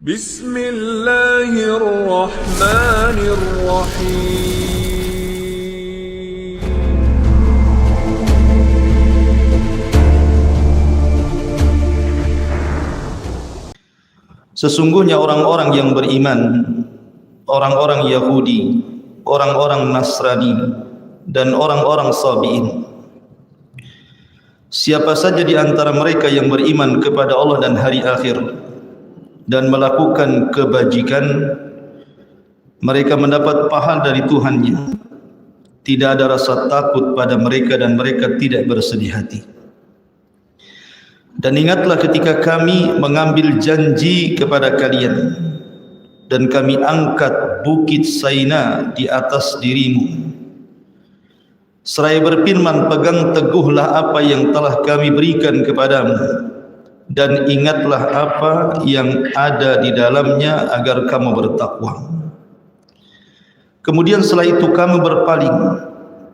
بسم الله الرحمن الرحيم Sesungguhnya orang-orang yang beriman, orang-orang Yahudi, orang-orang Nasrani, dan orang-orang Sabi'in, siapa saja di antara mereka yang beriman kepada Allah dan hari akhir dan melakukan kebajikan, mereka mendapat pahala dari Tuhannya. Tidak ada rasa takut pada mereka dan mereka tidak bersedih hati. Dan ingatlah ketika kami mengambil janji kepada kalian dan kami angkat bukit Saina di atas dirimu, seraya berfirman, pegang teguhlah apa yang telah kami berikan kepadamu, dan ingatlah apa yang ada di dalamnya agar kamu bertakwa. Kemudian setelah itu kamu berpaling,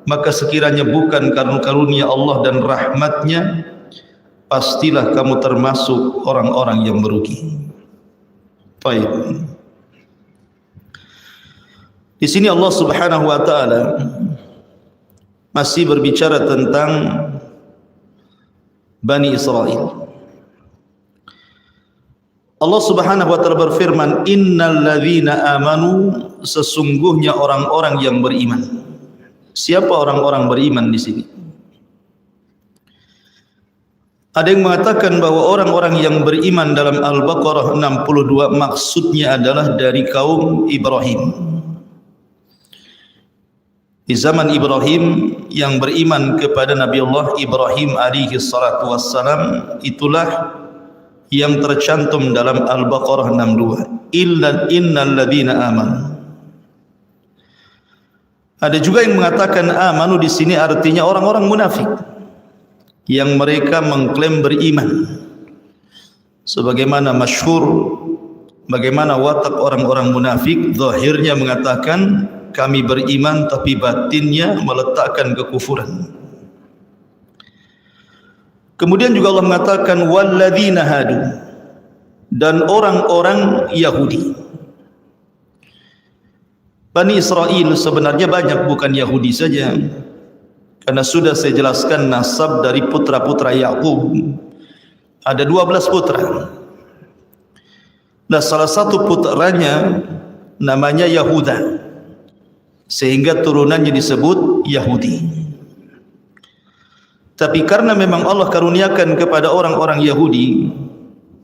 maka sekiranya bukan karena karunia Allah dan rahmatnya, pastilah kamu termasuk orang-orang yang merugi. Baik. Di sini Allah Subhanahu wa taala masih berbicara tentang Bani Israel. Allah Subhanahu wa taala berfirman, innal ladzina amanu, sesungguhnya orang-orang yang beriman. Siapa orang-orang beriman di sini? Ada yang mengatakan bahwa orang-orang yang beriman dalam Al-Baqarah 62 maksudnya adalah dari kaum Ibrahim. Di zaman Ibrahim, yang beriman kepada Nabi Allah Ibrahim alaihi salatu wassalam, itulah yang tercantum dalam Al-Baqarah 62. Innal ladzina amanu. Ada juga yang mengatakan amanu di sini artinya orang-orang munafik yang mereka mengklaim beriman. Sebagaimana masyhur, bagaimana watak orang-orang munafik, zahirnya mengatakan kami beriman tapi batinnya meletakkan kekufuran. Kemudian juga Allah mengatakan walladzina hadu, dan orang-orang Yahudi. Bani Israel sebenarnya banyak, bukan Yahudi saja. Karena sudah saya jelaskan nasab dari putra-putra Yakub. Ada 12 putra. Nah, salah satu putranya namanya Yahuda, sehingga turunannya disebut Yahudi. Tapi karena memang Allah karuniakan kepada orang-orang Yahudi,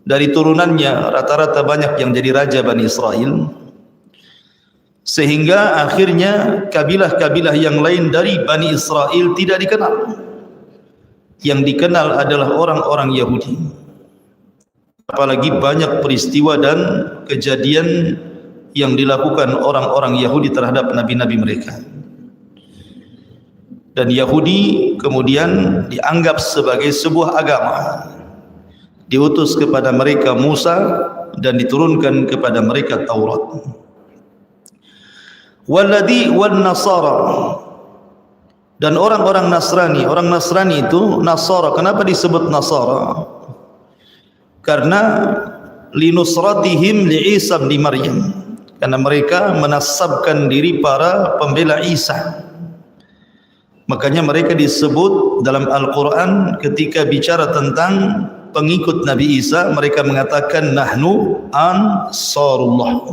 dari turunannya rata-rata banyak yang jadi raja Bani Israel, sehingga akhirnya kabilah-kabilah yang lain dari Bani Israel tidak dikenal. Yang dikenal adalah orang-orang Yahudi. Apalagi banyak peristiwa dan kejadian yang dilakukan orang-orang Yahudi terhadap nabi-nabi mereka. Dan Yahudi kemudian dianggap sebagai sebuah agama. Diutus kepada mereka Musa dan diturunkan kepada mereka Taurat. Walladhi wan nasara, dan orang-orang Nasrani. Orang Nasrani itu Nasara. Kenapa disebut Nasara? Karena linusratihim li Isa bin Maryam, karena mereka menasabkan diri para pembela Isa. Makanya mereka disebut dalam Al-Quran ketika bicara tentang pengikut Nabi Isa, mereka mengatakan nahnu ansarullah.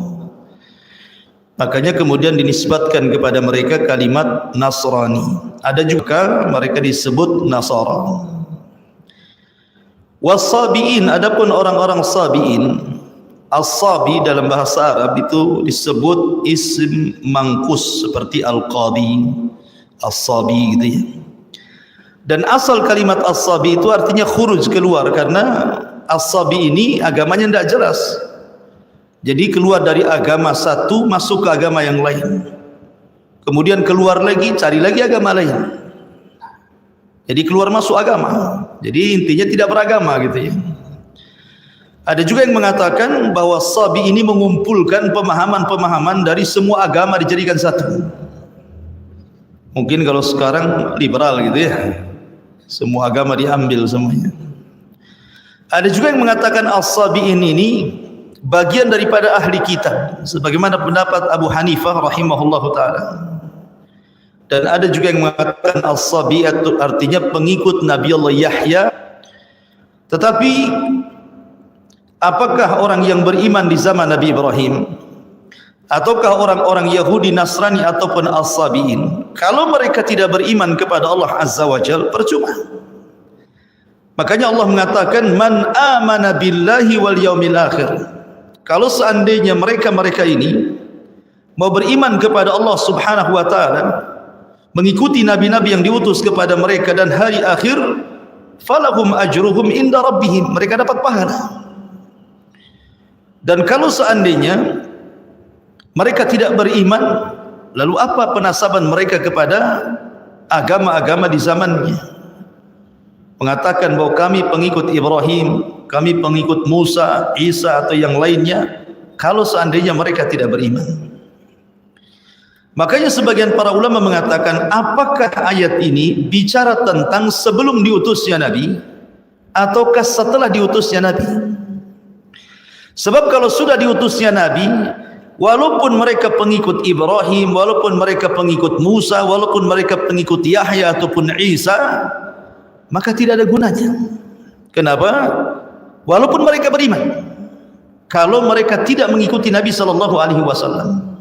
Makanya kemudian dinisbatkan kepada mereka kalimat Nasrani. Ada juga mereka disebut Nasara. Was-Sabi'in, adapun orang-orang Sabi'in, As-Sabi dalam bahasa Arab itu disebut isim mangkus seperti Al-Qadi, As-Sabi gitu ya. Dan asal kalimat As-Sabi itu artinya khuruj, keluar, karena As-Sabi ini agamanya tidak jelas. Jadi keluar dari agama satu masuk ke agama yang lain, kemudian keluar lagi cari lagi agama lain. Jadi keluar masuk agama. Jadi intinya tidak beragama gitu ya. Ada juga yang mengatakan bahwa Sabi ini mengumpulkan pemahaman-pemahaman dari semua agama dijadikan satu. Mungkin kalau sekarang liberal gitu ya, semua agama diambil semuanya. Ada juga yang mengatakan As-Sabi'in ini bagian daripada ahli kitab sebagaimana pendapat Abu Hanifah rahimahullahu taala. Dan ada juga yang mengatakan as-sabi'atu artinya pengikut Nabi Allah Yahya. Tetapi apakah orang yang beriman di zaman Nabi Ibrahim ataukah orang-orang Yahudi, Nasrani ataupun as-sabi'in, kalau mereka tidak beriman kepada Allah Azza wa Jalla, percuma. Makanya Allah mengatakan man amana billahi wal yaumil akhir. Kalau seandainya mereka ini mau beriman kepada Allah Subhanahu wa taala, mengikuti nabi-nabi yang diutus kepada mereka dan hari akhir, falahum ajruhum inda rabbihim, mereka dapat pahala. Dan kalau seandainya mereka tidak beriman, lalu apa penasaban mereka kepada agama-agama di zamannya? Mengatakan bahwa kami pengikut Ibrahim, kami pengikut Musa, Isa atau yang lainnya, kalau seandainya mereka tidak beriman. Makanya sebagian para ulama mengatakan, apakah ayat ini bicara tentang sebelum diutusnya Nabi ataukah setelah diutusnya Nabi? Sebab kalau sudah diutusnya Nabi, walaupun mereka pengikut Ibrahim, walaupun mereka pengikut Musa, walaupun mereka pengikut Yahya ataupun Isa, maka tidak ada gunanya. Kenapa? Walaupun mereka beriman, kalau mereka tidak mengikuti Nabi sallallahu alaihi wasallam.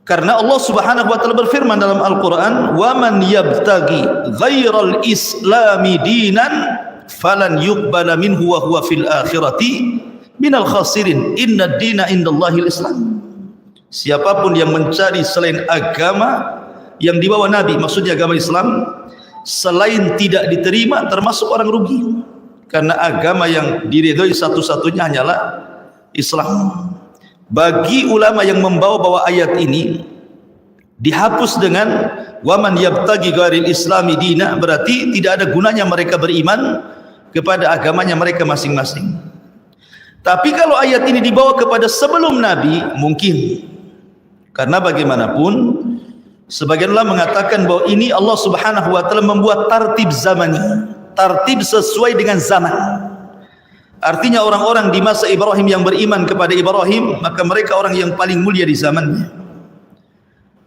Karena Allah Subhanahu wa taala berfirman dalam Al-Qur'an, "Wa man yabtaghi ghairal islami dinan falan yuqbala minhu wa huwa fil akhirati minal khasirin. Inna ad-dina indallahil Islam." Siapapun yang mencari selain agama yang dibawa Nabi, maksudnya agama Islam, selain tidak diterima termasuk orang rugi. Karena agama yang diridhoi satu-satunya hanyalah Islam. Bagi ulama yang membawa ayat ini dihapus dengan waman yabtaghi ghairil islami dina, berarti tidak ada gunanya mereka beriman kepada agamanya mereka masing-masing. Tapi kalau ayat ini dibawa kepada sebelum Nabi, mungkin. Karena bagaimanapun sebagian ulama mengatakan bahwa ini Allah Subhanahu wa taala membuat tartib zamani, tartib sesuai dengan zaman. Artinya orang-orang di masa Ibrahim yang beriman kepada Ibrahim, maka mereka orang yang paling mulia di zamannya.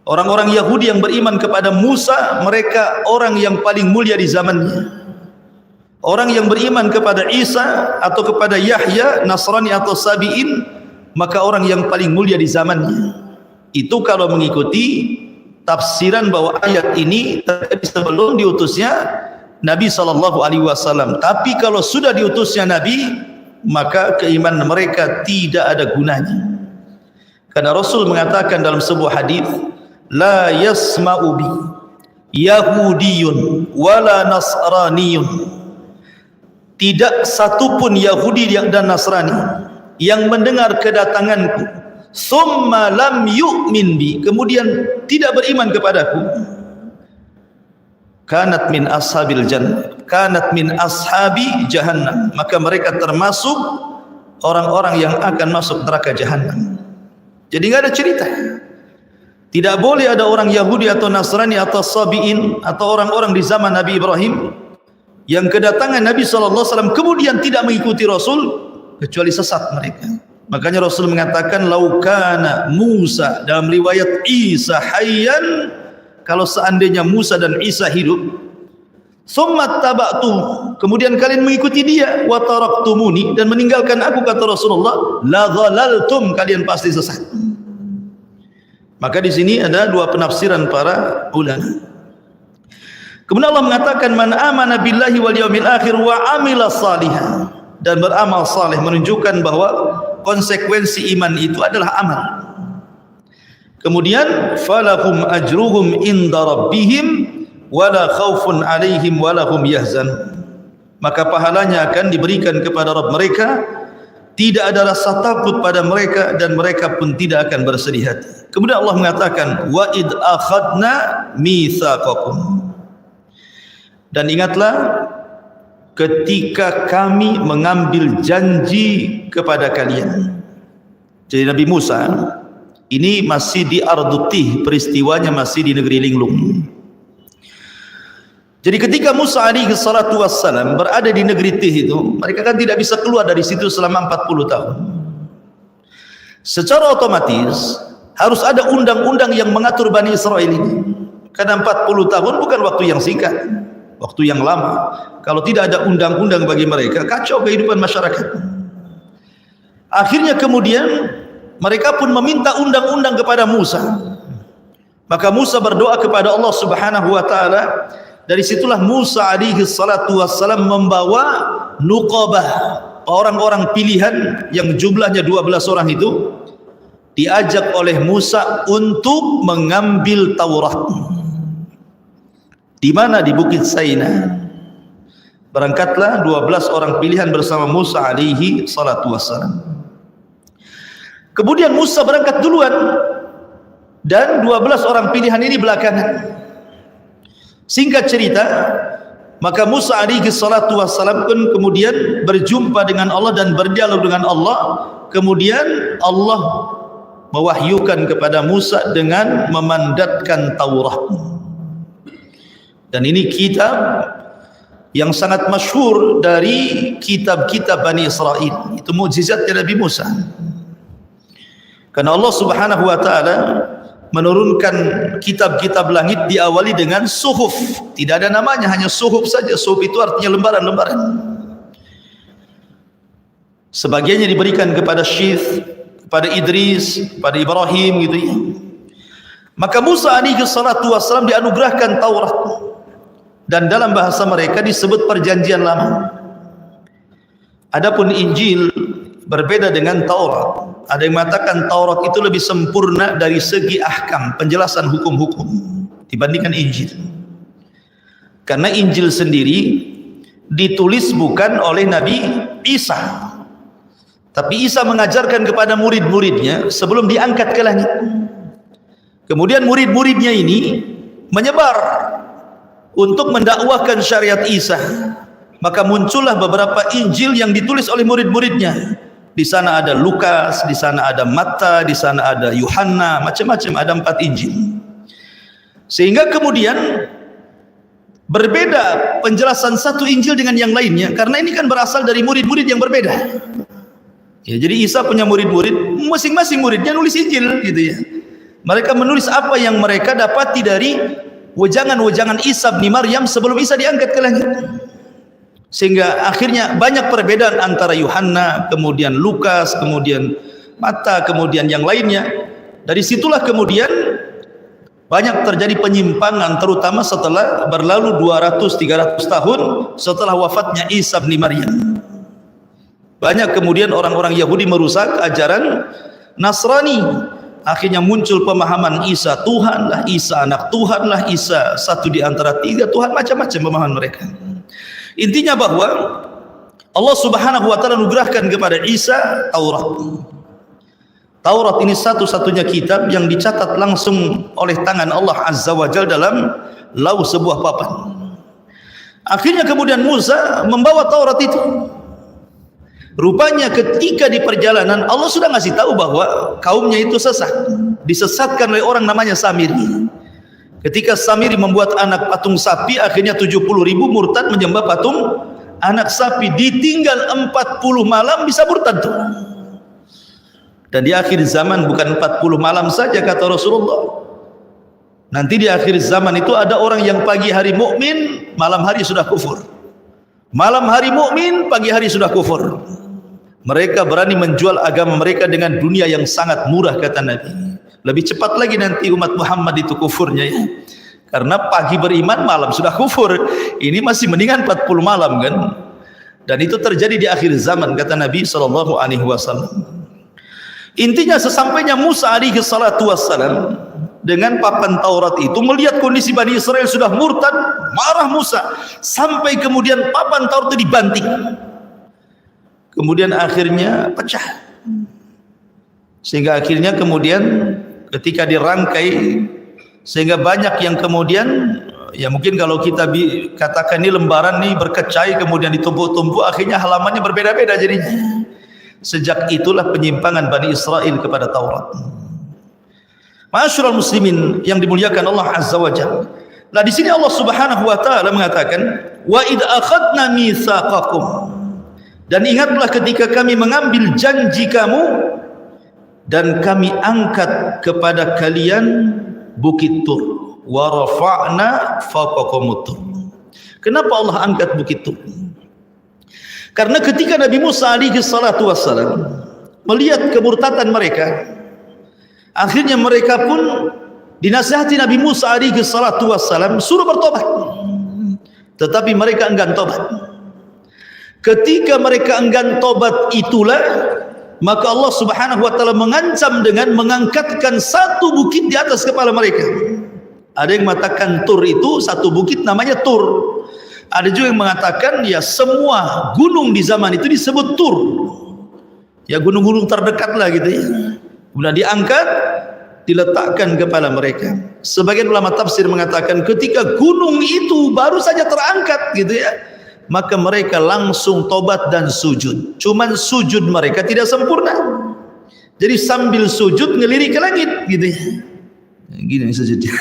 Orang-orang Yahudi yang beriman kepada Musa, mereka orang yang paling mulia di zamannya. Orang yang beriman kepada Isa atau kepada Yahya, Nasrani atau Sabi'in, maka orang yang paling mulia di zamannya. Itu kalau mengikuti tafsiran bahwa ayat ini terjadi sebelum diutusnya Nabi sallallahu alaihi wasallam. Tapi kalau sudah diutusnya Nabi, maka keimanan mereka tidak ada gunanya. Karena Rasul mengatakan dalam sebuah hadis, la yasma'u bi yahudiyun wala nasraniyun. Tidak satupun Yahudi dan Nasrani yang mendengar kedatanganku summa lam yu'min bi, kemudian tidak beriman kepadaku, kanat min ashabil jannah, kanat min ashabi jahannam, maka mereka termasuk orang-orang yang akan masuk neraka jahannam. Jadi enggak ada cerita. Tidak boleh ada orang Yahudi atau Nasrani atau Sabi'in atau orang-orang di zaman Nabi Ibrahim yang kedatangan Nabi SAW kemudian tidak mengikuti Rasul, kecuali sesat mereka. Makanya Rasul mengatakan laukana Musa, dalam riwayat Isa hayyan, kalau seandainya Musa dan Isa hidup, summa taba'tu, kemudian kalian mengikuti dia, wa taraktumuni, dan meninggalkan aku, kata Rasulullah, la dhalaltum, kalian pasti sesat. Maka di sini ada dua penafsiran para ulama. Kemudian Allah mengatakan man amana billahi wal yaumil akhir wa amila salihan, dan beramal saleh, menunjukkan bahwa konsekuensi iman itu adalah amal. Kemudian falahum ajruhum inda rabbihim wala khaufun alaihim wala hum yahzan, maka pahalanya akan diberikan kepada Rabb mereka, tidak ada rasa takut pada mereka dan mereka pun tidak akan bersedih hati. Kemudian Allah mengatakan wa id akhadna mitsaqakum, dan ingatlah ketika kami mengambil janji kepada kalian. Jadi Nabi Musa ini masih di Ardutih, peristiwanya masih di negeri Linglung. Jadi ketika Musa alaihi salatu wassalam berada di negeri Tih itu, mereka kan tidak bisa keluar dari situ selama 40 tahun. Secara otomatis harus ada undang-undang yang mengatur Bani Israel ini. Karena 40 tahun bukan waktu yang singkat, waktu yang lama. Kalau tidak ada undang-undang bagi mereka, kacau kehidupan masyarakat. Akhirnya kemudian mereka pun meminta undang-undang kepada Musa. Maka Musa berdoa kepada Allah Subhanahu wa taala. Dari situlah Musa alaihi salatu wassalam membawa nuqabah, orang-orang pilihan yang jumlahnya 12 orang itu, diajak oleh Musa untuk mengambil Taurat. Di mana? Di Bukit Saina. Berangkatlah 12 orang pilihan bersama Musa alaihi salatu wassalam. Kemudian Musa berangkat duluan dan 12 orang pilihan ini belakangan. Singkat cerita, maka Musa alaihi salatu wassalam pun kemudian berjumpa dengan Allah dan berdialog dengan Allah. Kemudian Allah mewahyukan kepada Musa dengan memandatkan Taurat. Dan ini kitab yang sangat masyhur dari kitab-kitab Bani Israel. Itu mukjizatnya Nabi Musa. Karena Allah Subhanahu wa taala menurunkan kitab-kitab langit diawali dengan suhuf. Tidak ada namanya, hanya suhuf saja. Suhuf itu artinya lembaran-lembaran. Sebagiannya diberikan kepada Syith, kepada Idris, kepada Ibrahim gitu ya. Maka Musa alaihi salatu wassalam dianugerahkan Taurat. Dan dalam bahasa mereka disebut perjanjian lama. Adapun Injil berbeda dengan Taurat. Ada yang mengatakan Taurat itu lebih sempurna dari segi ahkam, penjelasan hukum-hukum dibandingkan Injil. Karena Injil sendiri ditulis bukan oleh Nabi Isa, tapi Isa mengajarkan kepada murid-muridnya sebelum diangkat ke langit. Kemudian murid-muridnya ini menyebar untuk mendakwahkan syariat Isa. Maka muncullah beberapa Injil yang ditulis oleh murid-muridnya. Di sana ada Lukas, di sana ada Matta, di sana ada Yohanna, macam-macam, ada 4 Injil. Sehingga kemudian berbeda penjelasan satu Injil dengan yang lainnya, karena ini kan berasal dari murid-murid yang berbeda. Ya, jadi Isa punya murid-murid, masing-masing muridnya nulis Injil gitu ya. Mereka menulis apa yang mereka dapati dari wejangan-wejangan Isa bin Maryam sebelum Isa diangkat ke langit. Sehingga akhirnya banyak perbedaan antara Yohanna, kemudian Lukas, kemudian Matta, kemudian yang lainnya. Dari situlah kemudian banyak terjadi penyimpangan, terutama setelah berlalu 200-300 tahun setelah wafatnya Isa bin Maryam. Banyak kemudian orang-orang Yahudi merusak ajaran Nasrani. Akhirnya muncul pemahaman Isa Tuhan lah, Isa anak Tuhan lah, Isa satu di antara 3 Tuhan, macam-macam pemahaman mereka. Intinya bahwa Allah Subhanahu wa taala anugerahkan kepada Isa Taurat. Taurat ini satu-satunya kitab yang dicatat langsung oleh tangan Allah Azza wa Jalla dalam lauh sebuah papan. Akhirnya kemudian Musa membawa Taurat itu. Rupanya ketika di perjalanan Allah sudah ngasih tahu bahwa kaumnya itu sesat, disesatkan oleh orang namanya Samiri. Ketika Samiri membuat anak patung sapi, akhirnya 70.000 murtad menyembah patung anak sapi. Ditinggal 40 malam bisa murtad tuh. Dan di akhir zaman bukan 40 malam saja kata Rasulullah. Nanti di akhir zaman itu ada orang yang pagi hari mukmin, malam hari sudah kufur. Malam hari mukmin, pagi hari sudah kufur. Mereka berani menjual agama mereka dengan dunia yang sangat murah kata Nabi. Lebih cepat lagi nanti umat Muhammad itu kufurnya ya. Karena pagi beriman, malam sudah kufur. Ini masih mendingan 40 malam kan. Dan itu terjadi di akhir zaman kata Nabi SAW. Intinya sesampainya Musa alaihi salatu wassalam dengan papan Taurat itu melihat kondisi Bani Israel sudah murtad, marah Musa. Sampai kemudian papan Taurat itu dibanting. Kemudian akhirnya pecah. Sehingga akhirnya kemudian ketika dirangkai, sehingga banyak yang kemudian ya mungkin kalau kita katakan ini lembaran nih berkecai kemudian ditumpuk-tumpuk, akhirnya halamannya berbeda-beda jadinya. Sejak itulah penyimpangan Bani Israel kepada Taurat. Ma'asyiral muslimin yang dimuliakan Allah Azza wa Jalla. Nah di sini Allah Subhanahu wa taala mengatakan wa id akhadna mitsaqakum, dan ingatlah ketika kami mengambil janji kamu dan kami angkat kepada kalian bukit Tur. Wa rafa'na fawqakumut Tur. Kenapa Allah angkat bukit Tur? Karena ketika Nabi Musa alaihi salatu wassalam melihat kemurtatan mereka, akhirnya mereka pun dinasihati Nabi Musa alaihi salatu wassalam suruh bertobat. Tetapi mereka enggan tobat. Ketika mereka enggan tobat itulah maka Allah Subhanahu wa taala mengancam dengan mengangkatkan satu bukit di atas kepala mereka. Ada yang mengatakan Tur itu satu bukit namanya Tur. Ada juga yang mengatakan ya semua gunung di zaman itu disebut Tur. Ya gunung-gunung terdekat lah gitu ya. Kemudian diangkat, diletakkan kepala mereka. Sebagian ulama tafsir mengatakan ketika gunung itu baru saja terangkat gitu ya, maka mereka langsung tobat dan sujud. Cuman sujud mereka tidak sempurna. Jadi sambil sujud ngelirik ke langit gitu ya. Gini sujudnya.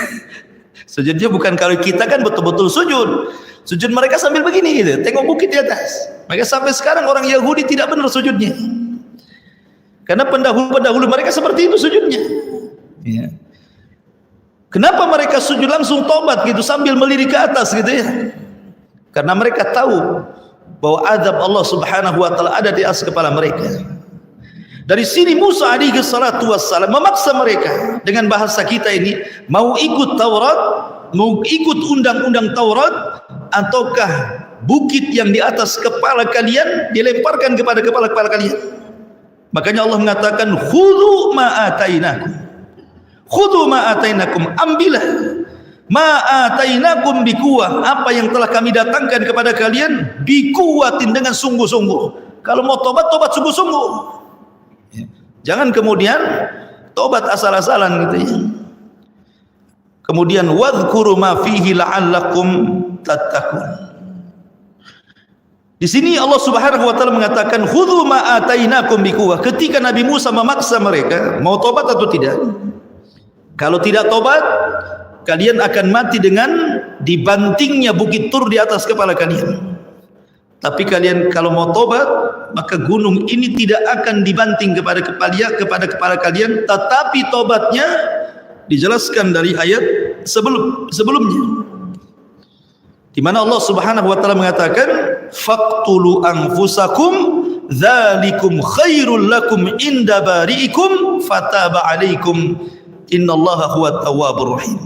Sujudnya bukan kalau kita kan betul-betul sujud. Sujud mereka sambil begini gitu, tengok bukit di atas. Maka sampai sekarang orang Yahudi tidak benar sujudnya. Karena pendahulu-pendahulu mereka seperti itu sujudnya. Ya. Kenapa mereka sujud langsung tobat gitu sambil melirik ke atas gitu ya? Karena mereka tahu bahwa azab Allah Subhanahu wa taala ada di atas kepala mereka. Dari sini Musa alaihi salatu wassalam memaksa mereka dengan bahasa kita ini mau ikut Taurat, mau ikut undang-undang Taurat, ataukah bukit yang di atas kepala kalian dilemparkan kepada kepala-kepala kalian. Makanya Allah mengatakan khudhu ma atainakum. Khudhu ma atainakum, ambillah ma atainakum biquwah, apa yang telah kami datangkan kepada kalian biquwatin, dengan sungguh-sungguh. Kalau mau tobat, tobat sungguh-sungguh. Jangan kemudian tobat asal-asalan gitu ya. Kemudian wadhkuru ma fihi la'allakum tattaqun. Di sini Allah Subhanahu wa taala mengatakan khudhu ma atainakum biquwah. Ketika Nabi Musa memaksa mereka mau tobat atau tidak. Kalau tidak tobat, kalian akan mati dengan dibantingnya bukit Tur di atas kepala kalian. Tapi kalian kalau mau tobat, maka gunung ini tidak akan dibanting kepada kepala kalian, tetapi tobatnya dijelaskan dari ayat sebelumnya. Di mana Allah Subhanahu wa taala mengatakan faqtulu anfusakum dzalikum khairul lakum inda bari'ikum fataba 'alaikum innallaha huwat tawwabur rahim.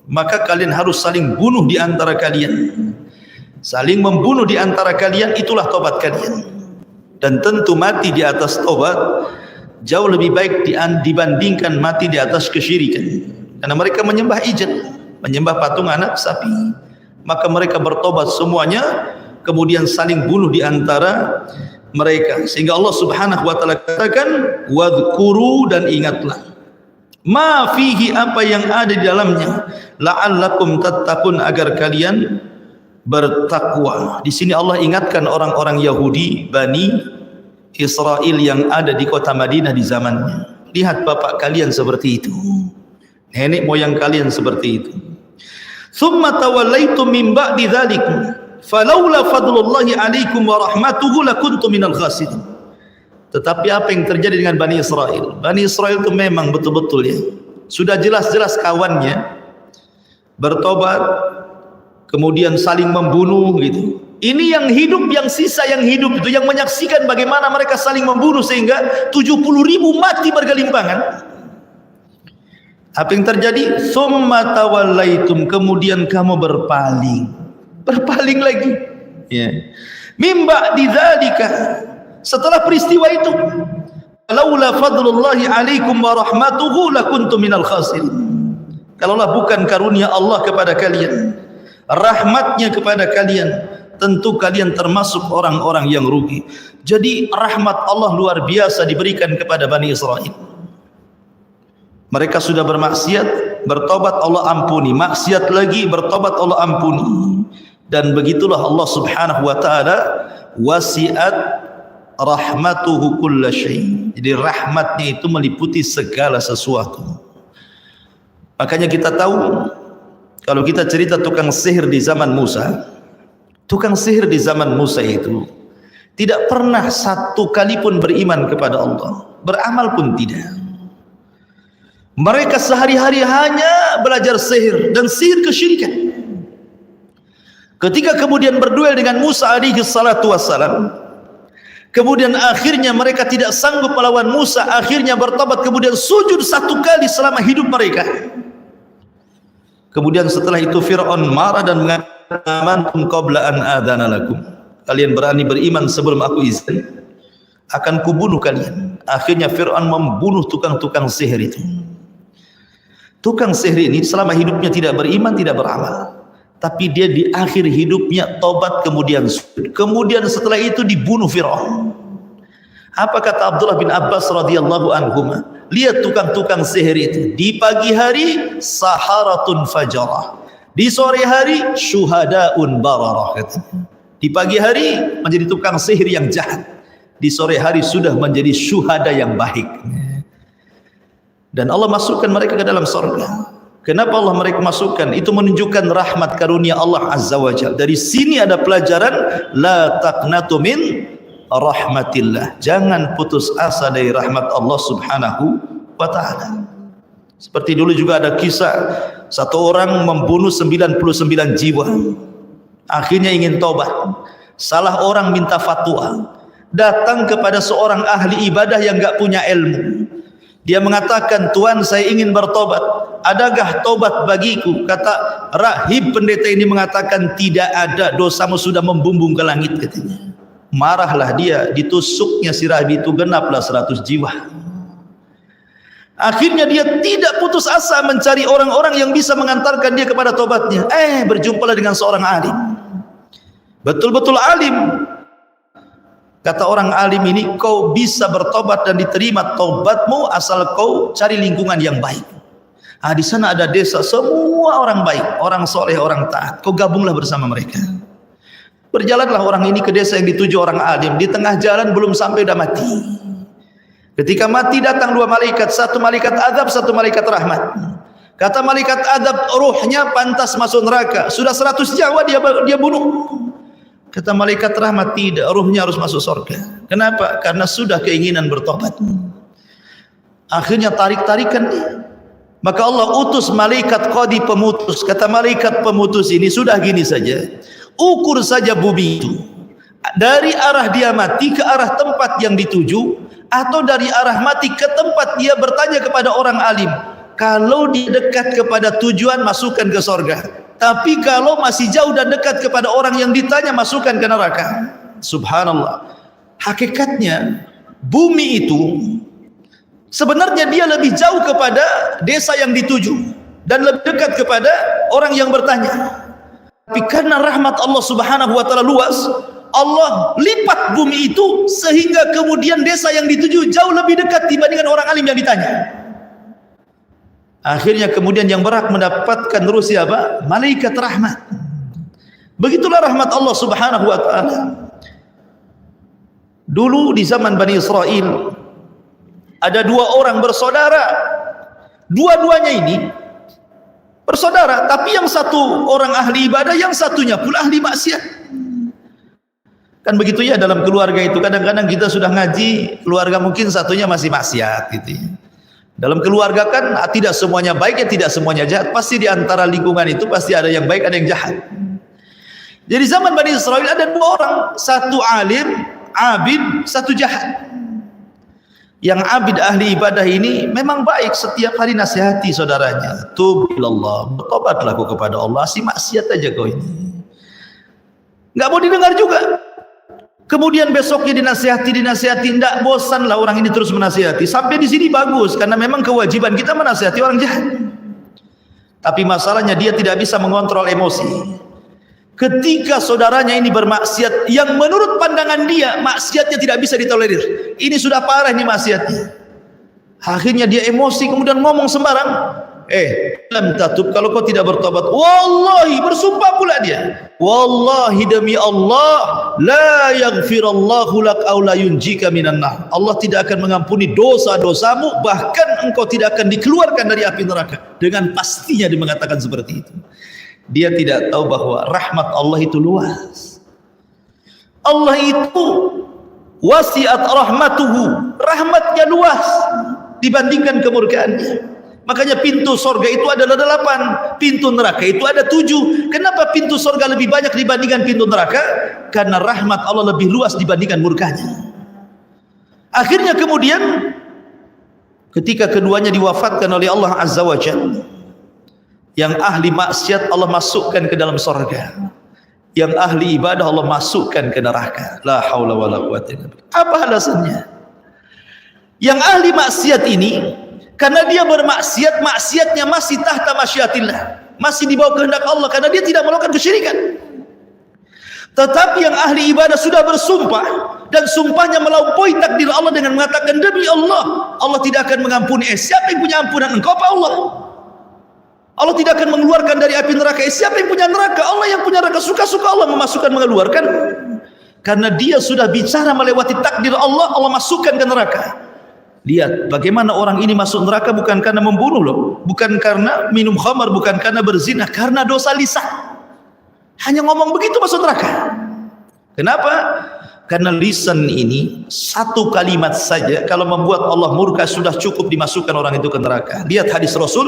Maka kalian harus saling bunuh di antara kalian. Saling membunuh di antara kalian itulah tobat kalian. Dan tentu mati di atas tobat jauh lebih baik dibandingkan mati di atas kesyirikan. Karena mereka menyembah ijen, menyembah patung anak sapi. Maka mereka bertobat semuanya, kemudian saling bunuh di antara mereka. Sehingga Allah Subhanahu wa taala katakan wadhkuru, dan ingatlah ma fihi, apa yang ada di dalamnya, la'allakum tattaqun, agar kalian bertakwa. Di sini Allah ingatkan orang-orang Yahudi Bani Israel yang ada di kota Madinah di zamannya. Lihat bapak kalian seperti itu, nenek moyang kalian seperti itu. Tsumma tawallaitum min ba'di dzalik falaula fadlullahi 'alaikum wa rahmatuhu lakuntum minal khasirin. Tetapi apa yang terjadi dengan Bani Israel? Bani Israel itu memang betul-betul ya, sudah jelas-jelas kawannya bertobat, kemudian saling membunuh gitu. Ini yang hidup, yang sisa yang hidup itu yang menyaksikan bagaimana mereka saling membunuh sehingga 70.000 mati bergelimpangan. Apa yang terjadi? Tsumma tawallaitum, kemudian kamu berpaling lagi. Ya. Mim ba'di dzalika, setelah peristiwa itu, laula fadlullahi 'alaikum wa rahmatuhu lakuntum minal khasirin. Kalaulah bukan karunia Allah kepada kalian, rahmatnya kepada kalian, tentu kalian termasuk orang-orang yang rugi. Jadi rahmat Allah luar biasa diberikan kepada Bani Israel. Mereka sudah bermaksiat, bertobat Allah ampuni, maksiat lagi, bertobat Allah ampuni. Dan begitulah Allah Subhanahu wa taala wasi'at rahmatuhu kulla syai'. Jadi rahmatnya itu meliputi segala sesuatu. Makanya kita tahu, kalau kita cerita tukang sihir di zaman Musa, tukang sihir di zaman Musa itu tidak pernah satu kali pun beriman kepada Allah, beramal pun tidak. Mereka sehari-hari hanya belajar sihir dan sihir kesyirikan. Ketika kemudian berduel dengan Musa alaihi salatu wassalam, kemudian akhirnya mereka tidak sanggup melawan Musa, akhirnya bertobat, kemudian sujud 1 kali selama hidup mereka. Kemudian setelah itu Fir'aun marah dan mengatakan, amantum qabla an adana lakum. Kalian berani beriman sebelum aku izin, akan kubunuh kalian. Akhirnya Fir'aun membunuh tukang-tukang sihir itu. Tukang sihir ini selama hidupnya tidak beriman, tidak beramal. Tapi dia di akhir hidupnya tobat, kemudian sujud. Kemudian setelah itu dibunuh Fir'aun. Apa kata Abdullah bin Abbas radhiyallahu anhuma? Lihat tukang-tukang sihir itu. Di pagi hari saharatun fajarah, di sore hari syuhadaun bararah. Di pagi hari menjadi tukang sihir yang jahat, di sore hari sudah menjadi syuhada yang baik. Dan Allah masukkan mereka ke dalam surga. Kenapa Allah mereka masukkan? Itu menunjukkan rahmat karunia Allah Azza wa Jalla. Dari sini ada pelajaran, la taqnatu min rahmatillah. Jangan putus asa dari rahmat Allah Subhanahu wa taala. Seperti dulu juga ada kisah satu orang membunuh 99 jiwa. Akhirnya ingin tobat. Salah orang minta fatwa. Datang kepada seorang ahli ibadah yang enggak punya ilmu. Dia mengatakan, "Tuan, saya ingin bertobat. Adakah tobat bagiku?" Kata rahib pendeta ini mengatakan, "Tidak ada, dosamu sudah membumbung ke langit," katanya. Marahlah dia, ditusuknya si rahib itu, genaplah 100 jiwa. Akhirnya dia tidak putus asa mencari orang-orang yang bisa mengantarkan dia kepada tobatnya. Berjumpalah dengan seorang alim. Betul-betul alim. Kata orang alim ini, kau bisa bertobat dan diterima tobatmu asal kau cari lingkungan yang baik. Di sana ada desa semua orang baik, orang soleh, orang taat. Kau gabunglah bersama mereka. Berjalanlah orang ini ke desa yang dituju orang alim. Di tengah jalan belum sampai udah mati. Ketika mati datang 2 malaikat, satu malaikat azab, satu malaikat rahmat. Kata malaikat azab, ruhnya pantas masuk neraka. Sudah 100 nyawa dia bunuh. Kata malaikat rahmat, tidak, ruhnya harus masuk surga. Kenapa? Karena sudah keinginan bertobat. Akhirnya tarik-tarikan dia. Maka Allah utus malaikat qadi pemutus. Kata malaikat pemutus ini, sudah gini saja, ukur saja bumi itu dari arah dia mati ke arah tempat yang dituju, atau dari arah mati ke tempat dia bertanya kepada orang alim. Kalau dia dekat kepada tujuan, masukkan ke surga. Tapi kalau masih jauh dan dekat kepada orang yang ditanya, masukkan ke neraka. Subhanallah. Hakikatnya bumi itu sebenarnya dia lebih jauh kepada desa yang dituju dan lebih dekat kepada orang yang bertanya. Tapi karena rahmat Allah Subhanahu wa taala luas, Allah lipat bumi itu sehingga kemudian desa yang dituju jauh lebih dekat dibandingkan orang alim yang ditanya. Akhirnya kemudian yang berhak mendapatkan terus siapa? Malaikat rahmat. Begitulah rahmat Allah Subhanahu wa taala. Dulu di zaman Bani Israel ada 2 orang bersaudara. Dua-duanya ini bersaudara, tapi yang satu orang ahli ibadah, yang satunya pula ahli maksiat. Kan begitu ya dalam keluarga itu. Kadang-kadang kita sudah ngaji, keluarga mungkin satunya masih maksiat gitu ya. Dalam keluarga kan tidak semuanya baik, ya tidak semuanya jahat. Pasti di antara lingkungan itu pasti ada yang baik, ada yang jahat. Jadi zaman Bani Israel ada 2 orang, satu alim, abid, satu jahat. Yang abid ahli ibadah ini memang baik, setiap hari nasihati saudaranya. Tubilallah, bertobatlah kau kepada Allah, si maksiat aja kau ini. Enggak mau didengar juga. Kemudian besoknya dinasihati, tidak bosanlah orang ini terus menasihati. Sampai di sini bagus, karena memang kewajiban kita menasihati orang jahat. Tapi masalahnya dia tidak bisa mengontrol emosi. Ketika saudaranya ini bermaksiat, yang menurut pandangan dia maksiatnya tidak bisa ditolerir. Ini sudah parah ini maksiatnya. Akhirnya dia emosi, kemudian ngomong sembarang. Lam tatub, kalau kau tidak bertobat, wallahi, bersumpah pula dia, wallahi demi Allah, la yaghfirallahu lak aw la yunjika minan nar. Allah tidak akan mengampuni dosa-dosamu, bahkan engkau tidak akan dikeluarkan dari api neraka. Dengan pastinya dia mengatakan seperti itu. Dia tidak tahu bahwa rahmat Allah itu luas. Allah itu wasi'at rahmatuhu, rahmatnya luas dibandingkan kemurkaannya. Makanya pintu surga itu adalah 8, pintu neraka itu ada 7. Kenapa pintu surga lebih banyak dibandingkan pintu neraka? Karena rahmat Allah lebih luas dibandingkan murkanya. Akhirnya kemudian ketika keduanya diwafatkan oleh Allah Azza wa Jalla, yang ahli maksiat Allah masukkan ke dalam surga, yang ahli ibadah Allah masukkan ke neraka. La haula wala quwwata illa billah. Apa alasannya? Yang ahli maksiat ini karena dia bermaksiat, maksiatnya masih tahta masyiatillah, masih di bawah kehendak Allah, karena dia tidak melakukan kesyirikan. Tetapi yang ahli ibadah sudah bersumpah, dan sumpahnya melampaui takdir Allah dengan mengatakan, demi Allah, Allah tidak akan mengampuni. Siapa yang punya ampunan? Engkau apa Allah? Allah tidak akan mengeluarkan dari api neraka. Siapa yang punya neraka? Allah yang punya neraka. Suka-suka Allah memasukkan, mengeluarkan. Karena dia sudah bicara melewati takdir Allah, Allah masukkan ke neraka. Lihat bagaimana orang ini masuk neraka bukan karena membunuh loh, bukan karena minum khamar, bukan karena berzina, karena dosa lisan. Hanya ngomong begitu masuk neraka. Kenapa? Karena lisan ini satu kalimat saja kalau membuat Allah murka sudah cukup dimasukkan orang itu ke neraka. Lihat hadis Rasul,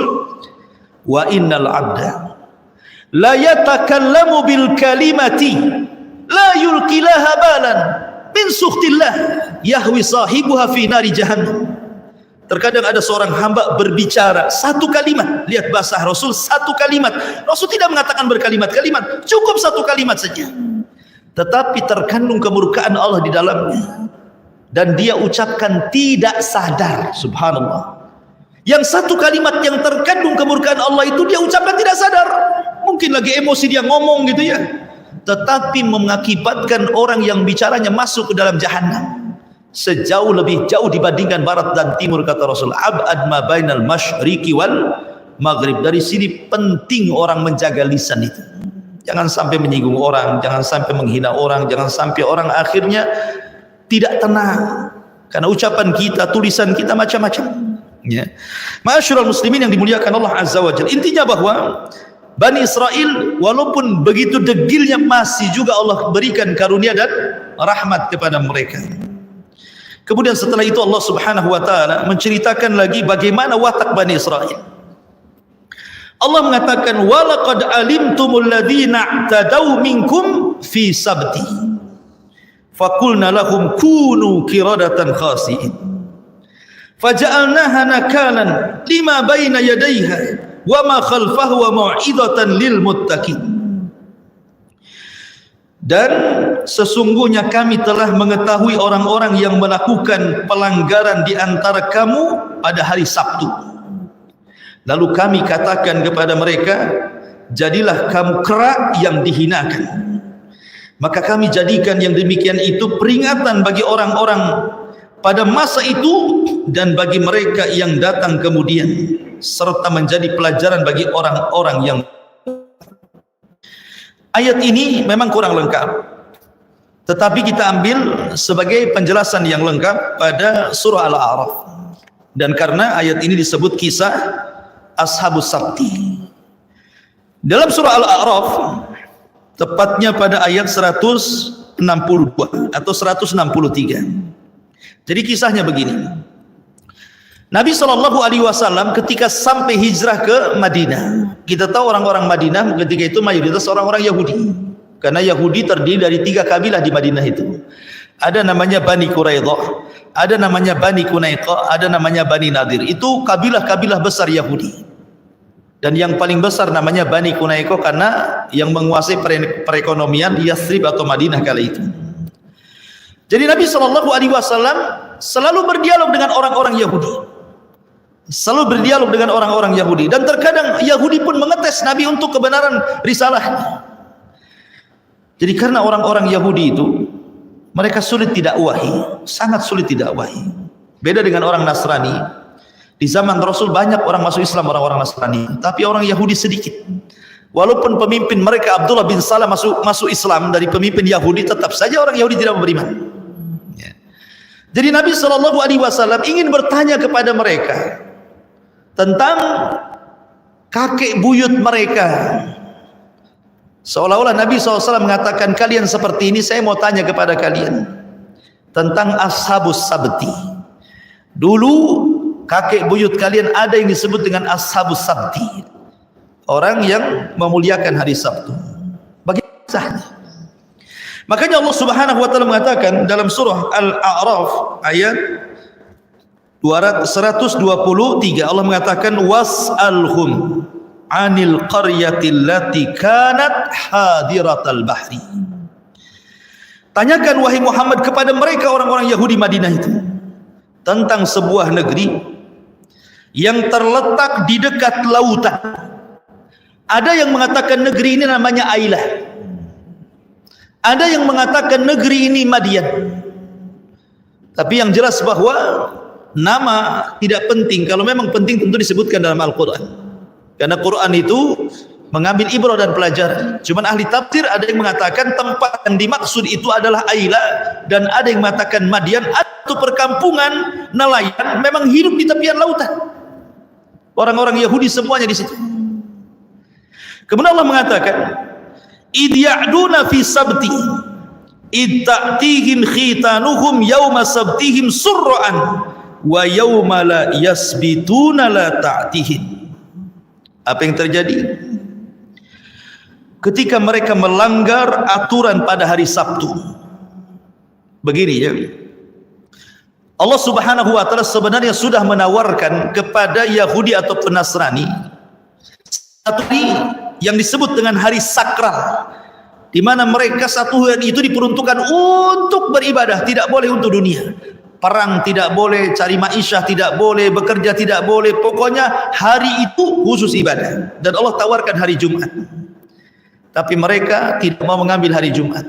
wa innal abda la yatakallamu bil kalimati la yulqilaha balan min sukhtillah yahwi sahibuha fi nari jahannam. Terkadang ada seorang hamba berbicara satu kalimat. Lihat bahasa Rasul, satu kalimat. Rasul tidak mengatakan berkalimat-kalimat, cukup satu kalimat saja, tetapi terkandung kemurkaan Allah di dalamnya, dan dia ucapkan tidak sadar. Subhanallah. Yang satu kalimat yang terkandung kemurkaan Allah itu dia ucapkan tidak sadar. Mungkin lagi emosi dia ngomong gitu ya, tetapi mengakibatkan orang yang bicaranya masuk ke dalam jahannam sejauh lebih jauh dibandingkan barat dan timur, kata Rasul. Ab'ad ma bainal masyriqi wal maghrib. Dari sini penting orang menjaga lisan itu. Jangan sampai menyinggung orang, jangan sampai menghina orang, jangan sampai orang akhirnya tidak tenang karena ucapan kita, tulisan kita macam-macam. Ya. Ma'asyiral muslimin yang dimuliakan Allah Azza wa Jalla. Intinya bahwa Bani Israel walaupun begitu degilnya masih juga Allah berikan karunia dan rahmat kepada mereka. Kemudian setelah itu Allah Subhanahu wa taala menceritakan lagi bagaimana watak Bani Israel. Allah mengatakan, walaqad alimtumul ladzina i'tadaw minkum fi sabti faqulna lahum kunu qiradatan khasi'in faja'alnaha nakalan lima baina yadayha wa ma khalfahu wa mau'izatan lil muttaqin. Dan sesungguhnya kami telah mengetahui orang-orang yang melakukan pelanggaran di antara kamu pada hari Sabtu. Lalu kami katakan kepada mereka, jadilah kamu kera yang dihinakan. Maka kami jadikan yang demikian itu peringatan bagi orang-orang pada masa itu dan bagi mereka yang datang kemudian, serta menjadi pelajaran bagi orang-orang yang. Ayat ini memang kurang lengkap, tetapi kita ambil sebagai penjelasan yang lengkap pada surah Al-A'raf. Dan karena ayat ini disebut kisah Ashabus Sabti. Dalam surah Al-A'raf, tepatnya pada ayat 162 atau 163. Jadi kisahnya begini. Nabi SAW ketika sampai hijrah ke Madinah, kita tahu orang-orang Madinah ketika itu mayoritas orang-orang Yahudi, karena Yahudi terdiri dari 3 kabilah di Madinah itu. Ada namanya Bani Quraidah, ada namanya Bani Qunaiqah, ada namanya Bani Nadir. Itu kabilah-kabilah besar Yahudi. Dan yang paling besar namanya Bani Qunaiqah karena yang menguasai perekonomian Yathrib atau Madinah kala itu. Jadi Nabi SAW selalu berdialog dengan orang-orang Yahudi. Selalu berdialog dengan orang-orang Yahudi, dan terkadang Yahudi pun mengetes Nabi untuk kebenaran risalahnya. Jadi karena orang-orang Yahudi itu mereka sulit tidak wahyi, sangat sulit tidak wahyi. Beda dengan orang Nasrani. Di zaman Rasul banyak orang masuk Islam, orang-orang Nasrani, tapi orang Yahudi sedikit. Walaupun pemimpin mereka Abdullah bin Salam masuk Islam dari pemimpin Yahudi, tetap saja orang Yahudi tidak beriman. Ya. Jadi Nabi SAW ingin bertanya kepada mereka tentang kakek buyut mereka. Seolah-olah Nabi SAW mengatakan, kalian seperti ini, saya mau tanya kepada kalian tentang Ashabus Sabti. Dulu kakek buyut kalian ada yang disebut dengan ashabus sabti, orang yang memuliakan hari Sabtu. Bagaimana sahnya? Makanya Allah Subhanahu wa taala mengatakan dalam surah Al-A'raf ayat 123, Allah mengatakan was'alhum 'anil qaryati allati kanat hadiratal bahri. Tanyakan wahai Muhammad kepada mereka orang-orang Yahudi Madinah itu tentang sebuah negeri yang terletak di dekat lautan. Ada yang mengatakan negeri ini namanya Ailah. Ada yang mengatakan negeri ini Madian. Tapi yang jelas bahwa nama tidak penting. Kalau memang penting tentu disebutkan dalam Al-Quran. Karena Quran itu mengambil ibrah dan pelajaran. Cuman ahli tafsir ada yang mengatakan tempat yang dimaksud itu adalah Ailah, dan ada yang mengatakan Madian atau perkampungan nelayan memang hidup di tepian lautan. Orang-orang Yahudi semuanya di situ. Kemudian Allah mengatakan id ya'duna fi sabti id ta'tihim khitanuhum yawma sabtihim surra'an wa yawma la yasbituna la ta'tihim. Apa yang terjadi ketika mereka melanggar aturan pada hari Sabtu? Begini ya, Allah Subhanahu wa taala sebenarnya sudah menawarkan kepada Yahudi atau Nasrani satu hari yang disebut dengan hari sakral, di mana mereka satu hari itu diperuntukkan untuk beribadah, tidak boleh untuk dunia. Perang tidak boleh, cari ma'isyah tidak boleh, bekerja tidak boleh, pokoknya hari itu khusus ibadah. Dan Allah tawarkan hari Jumat. Tapi mereka tidak mau mengambil hari Jumat.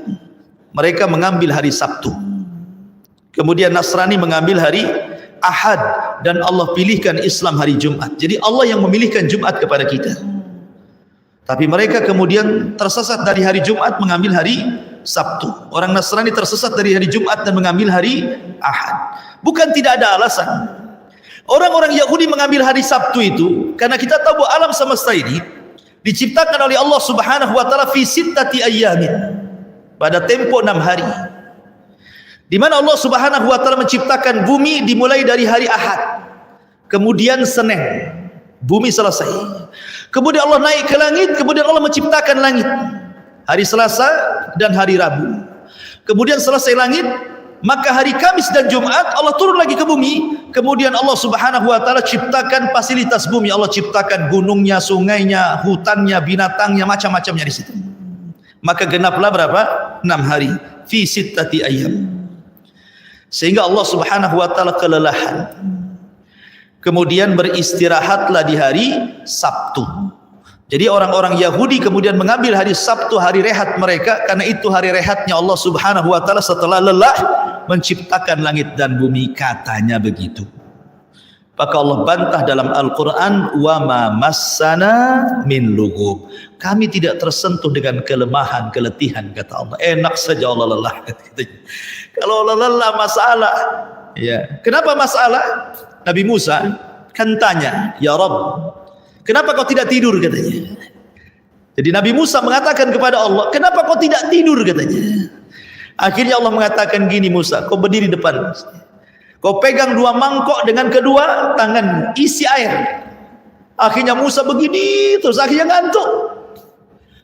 Mereka mengambil hari Sabtu. Kemudian Nasrani mengambil hari Ahad, dan Allah pilihkan Islam hari Jumat. Jadi Allah yang memilihkan Jumat kepada kita. Tapi mereka kemudian tersesat dari hari Jumat mengambil hari Sabtu. Orang Nasrani tersesat dari hari Jumat dan mengambil hari Ahad. Bukan tidak ada alasan. Orang-orang Yahudi mengambil hari Sabtu itu karena kita tahu bahwa alam semesta ini diciptakan oleh Allah Subhanahu wa taala fi sittati ayyamin, pada tempo 6 hari. Di mana Allah Subhanahu wa taala menciptakan bumi dimulai dari hari Ahad. Kemudian Senin, bumi selesai. Kemudian Allah naik ke langit, kemudian Allah menciptakan langit. Hari Selasa dan hari Rabu. Kemudian selesai langit, maka hari Kamis dan Jumat Allah turun lagi ke bumi. Kemudian Allah Subhanahu wa taala ciptakan fasilitas bumi. Allah ciptakan gunungnya, sungainya, hutannya, binatangnya, macam-macamnya di situ. Maka genaplah berapa? 6 hari. Fi sittati ayyam. Sehingga Allah Subhanahu wa taala kelelahan. Kemudian beristirahatlah di hari Sabtu. Jadi orang-orang Yahudi kemudian mengambil hari Sabtu, hari rehat mereka, karena itu hari rehatnya Allah Subhanahu wa taala setelah lelah menciptakan langit dan bumi, katanya begitu. Maka Allah bantah dalam Al-Quran, wa ma massana min lugub. Kami tidak tersentuh dengan kelemahan, keletihan, kata Allah. Enak saja Allah lelah. Kalau Allah lelah masalah. Ya. Kenapa masalah? Nabi Musa kan tanya, ya Rabb, kenapa kau tidak tidur, katanya. Jadi Nabi Musa mengatakan kepada Allah, kenapa kau tidak tidur, katanya. Akhirnya Allah mengatakan gini, Musa, kau berdiri depan, kau pegang 2 mangkok dengan kedua tangan, isi air. Akhirnya Musa begini terus, akhirnya ngantuk.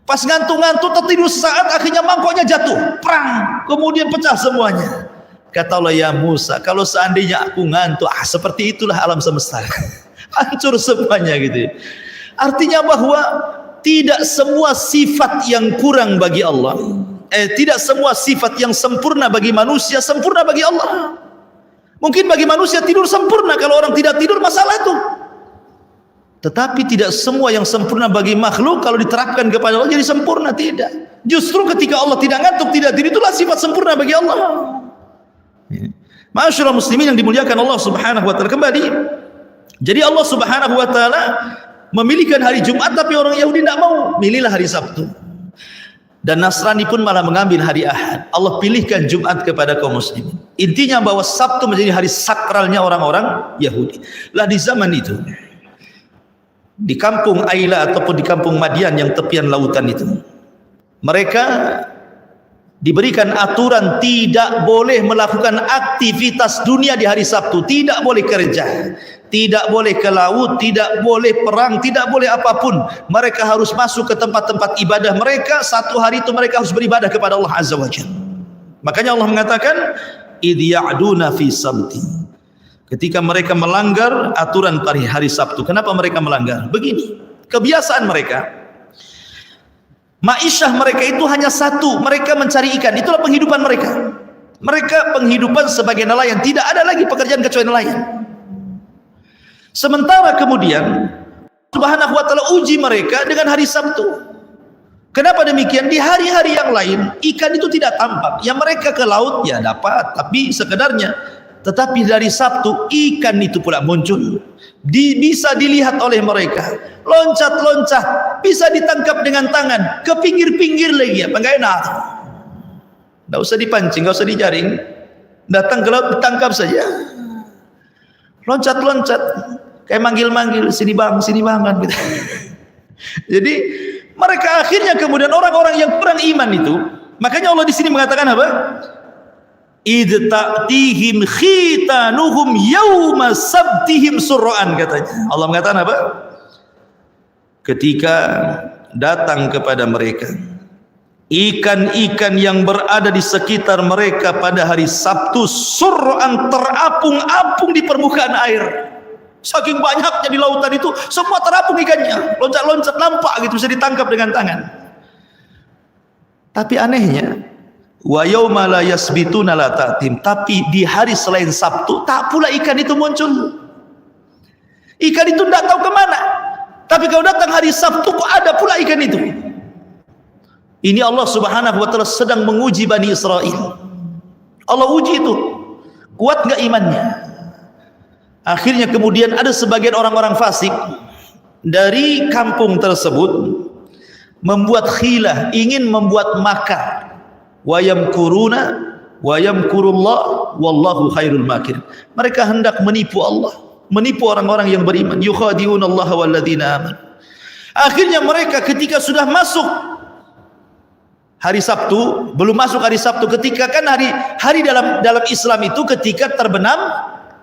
Pas ngantuk-ngantuk tertidur sesaat, akhirnya mangkoknya jatuh, prang, kemudian pecah semuanya. Kata Allah, ya Musa, kalau seandainya aku ngantuk, seperti itulah alam semesta. Hancur semuanya gitu. Artinya bahwa tidak semua sifat yang kurang bagi Allah, tidak semua sifat yang sempurna bagi manusia sempurna bagi Allah. Mungkin bagi manusia tidur sempurna, kalau orang tidak tidur masalah itu. Tetapi tidak semua yang sempurna bagi makhluk kalau diterapkan kepada Allah jadi sempurna, tidak. Justru ketika Allah tidak ngantuk, tidak tidur, itulah sifat sempurna bagi Allah. Ma'asyiral muslimin yang dimuliakan Allah Subhanahu wa taala. Kembali, jadi Allah Subhanahu wa taala memilihkan hari Jumat, tapi orang Yahudi tidak mau, milihlah hari Sabtu. Dan Nasrani pun malah mengambil hari Ahad. Allah pilihkan Jumat kepada kaum muslimin. Intinya bahwa Sabtu menjadi hari sakralnya orang-orang Yahudi. Lah di zaman itu, di kampung Ailah ataupun di kampung Madian yang tepian lautan itu, mereka diberikan aturan tidak boleh melakukan aktivitas dunia di hari Sabtu, tidak boleh kerja, tidak boleh ke laut, tidak boleh perang, tidak boleh apapun. Mereka harus masuk ke tempat-tempat ibadah mereka. Satu hari itu mereka harus beribadah kepada Allah Azza wa Jalla. Makanya Allah mengatakan idh ya'duna fi sabti, ketika mereka melanggar aturan pada hari Sabtu. Kenapa mereka melanggar? Begini, kebiasaan mereka, ma'isyah mereka itu hanya satu, mereka mencari ikan. Itulah penghidupan mereka. Mereka penghidupan sebagai nelayan, tidak ada lagi pekerjaan kecuali nelayan. Sementara kemudian Subhanahu wa ta'ala uji mereka dengan hari Sabtu. Kenapa demikian? Di hari-hari yang lain ikan itu tidak tampak. Yang mereka ke laut ya dapat, tapi sekedarnya. Tetapi dari Sabtu ikan itu pula muncul, bisa dilihat oleh mereka, loncat-loncat, bisa ditangkap dengan tangan, ke pinggir-pinggir lagi. Apa enggak enak? Enggak usah dipancing, enggak usah dijaring, datang ke laut ditangkap saja, loncat-loncat, kayak manggil-manggil, sini bang kan gitu. Jadi mereka akhirnya kemudian orang-orang yang kurang iman itu, makanya Allah di sini mengatakan apa? Idh ta'tihim khitanuhum yawma sabtihim surra'an, katanya. Allah mengatakan apa? Ketika datang kepada mereka ikan-ikan yang berada di sekitar mereka pada hari Sabtu, surra'an, terapung-apung di permukaan air. Saking banyaknya di lautan itu, semua terapung ikannya, loncat-loncat, nampak gitu, bisa ditangkap dengan tangan. Tapi anehnya, wa yauma la yasbituna la ta'tim, tapi di hari selain Sabtu tak pula ikan itu muncul. Ikan itu tidak tahu kemana. Tapi kalau datang hari Sabtu kok ada pula ikan itu. Ini Allah Subhanahu wa ta'ala sedang menguji Bani Israel. Allah uji itu, kuat enggak imannya. Akhirnya kemudian ada sebagian orang-orang fasik dari kampung tersebut membuat khilah, ingin membuat makar. Wa yamkuruna wa yamkurullah wallahu khairul makir. Mereka hendak menipu Allah, menipu orang-orang yang beriman. Yukhadi'unallaha walladzina amanu. Akhirnya mereka ketika sudah masuk hari Sabtu, belum masuk hari Sabtu, ketika kan hari dalam Islam itu ketika terbenam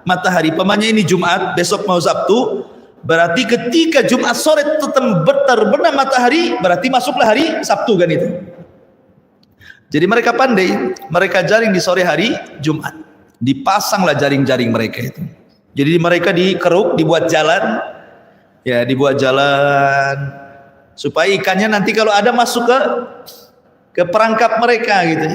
matahari. Pamannya ini Jumat, besok mau Sabtu, berarti ketika Jumat sore terbenam matahari, berarti masuklah hari Sabtu kan itu. Jadi mereka pandai, mereka jaring di sore hari Jumat, dipasanglah jaring-jaring mereka itu. Jadi mereka dikeruk, dibuat jalan, ya dibuat jalan supaya ikannya nanti kalau ada masuk ke perangkap mereka gitu.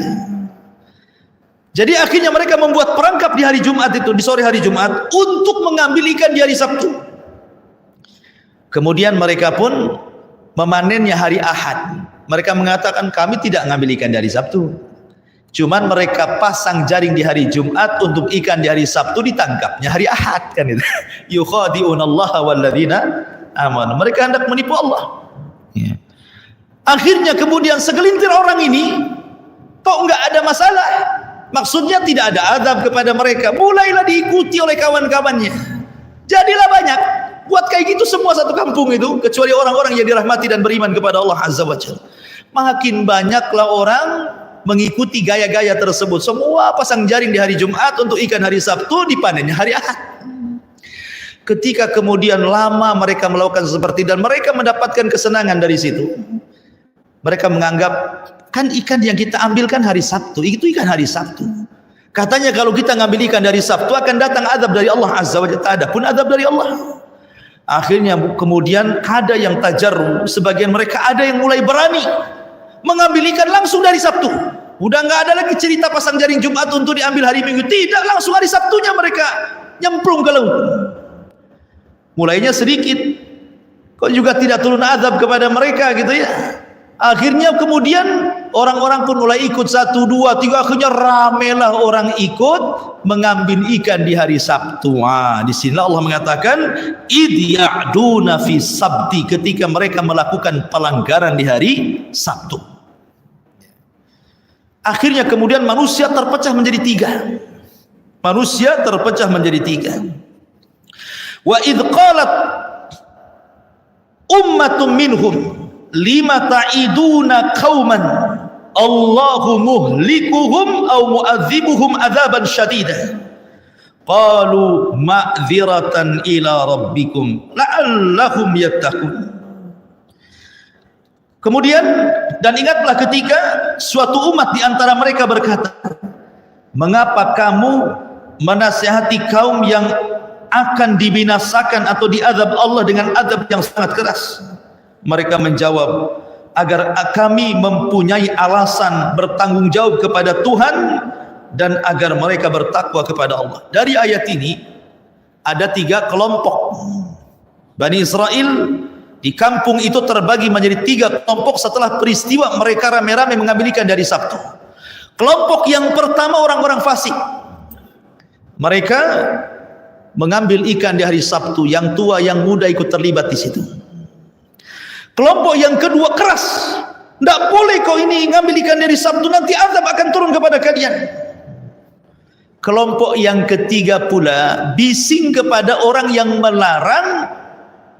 Jadi akhirnya mereka membuat perangkap di hari Jumat itu, di sore hari Jumat, untuk mengambil ikan di hari Sabtu. Kemudian mereka pun memanennya hari Ahad. Mereka mengatakan kami tidak ngambil ikan dari Sabtu. Cuman mereka pasang jaring di hari Jumat untuk ikan di hari Sabtu ditangkapnya hari Ahad kan itu. Yukhadi'unallaha walladzina amanu. Mereka hendak menipu Allah. Ya. Akhirnya kemudian segelintir orang ini kok enggak ada masalah. Maksudnya tidak ada azab kepada mereka. Mulailah diikuti oleh kawan-kawannya. Jadilah banyak. Buat kayak gitu semua satu kampung itu, kecuali orang-orang yang dirahmati dan beriman kepada Allah Azza wa Jalla. Makin banyaklah orang mengikuti gaya-gaya tersebut. Semua pasang jaring di hari Jumat untuk ikan hari Sabtu, dipanennya hari Ahad. Ketika kemudian lama mereka melakukan seperti dan mereka mendapatkan kesenangan dari situ. Mereka menganggap kan ikan yang kita ambil kan hari Sabtu, itu ikan hari Sabtu. Katanya kalau kita ngambil ikan dari Sabtu akan datang azab dari Allah Azza wa Jalla. Ada pun azab dari Allah. Akhirnya kemudian ada yang tajarru, sebagian mereka ada yang mulai berani mengambil ikan langsung dari Sabtu. Udah nggak ada lagi cerita pasang jaring Jumat untuk diambil hari Minggu, tidak, langsung hari Sabtunya mereka nyemplung ke laut. Mulainya sedikit, kok juga tidak turun azab kepada mereka gitu ya. Akhirnya kemudian orang-orang pun mulai ikut 1, 2, 3, akhirnya ramelah orang ikut mengambil ikan di hari Sabtu. Di sini Allah mengatakan idh ya'duna fi sabti, ketika mereka melakukan pelanggaran di hari Sabtu. Akhirnya kemudian manusia terpecah menjadi 3. Manusia terpecah menjadi 3. Wa idh qalat ummatun minhum lima ta'iduna qauman Allahu muhlikuhum aw mu'adzibuhum adzaban syadida. Qalu ma'dziratan ila rabbikum la'allahum yattaqun. Kemudian, dan ingatlah ketika suatu umat di antara mereka berkata, mengapa kamu menasihati kaum yang akan dibinasakan atau diazab Allah dengan azab yang sangat keras? Mereka menjawab, agar kami mempunyai alasan bertanggung jawab kepada Tuhan dan agar mereka bertakwa kepada Allah. Dari ayat ini ada 3 kelompok. Bani Israel di kampung itu terbagi menjadi 3 kelompok setelah peristiwa mereka rame-rame mengambil ikan dari Sabtu. Kelompok yang pertama orang-orang fasik. Mereka mengambil ikan di hari Sabtu, yang tua yang muda ikut terlibat di situ. Kelompok yang kedua keras. Tidak boleh kau ini ngambil ikan dari Sabtu, nanti azab akan turun kepada kalian. Kelompok yang ketiga pula bising kepada orang yang melarang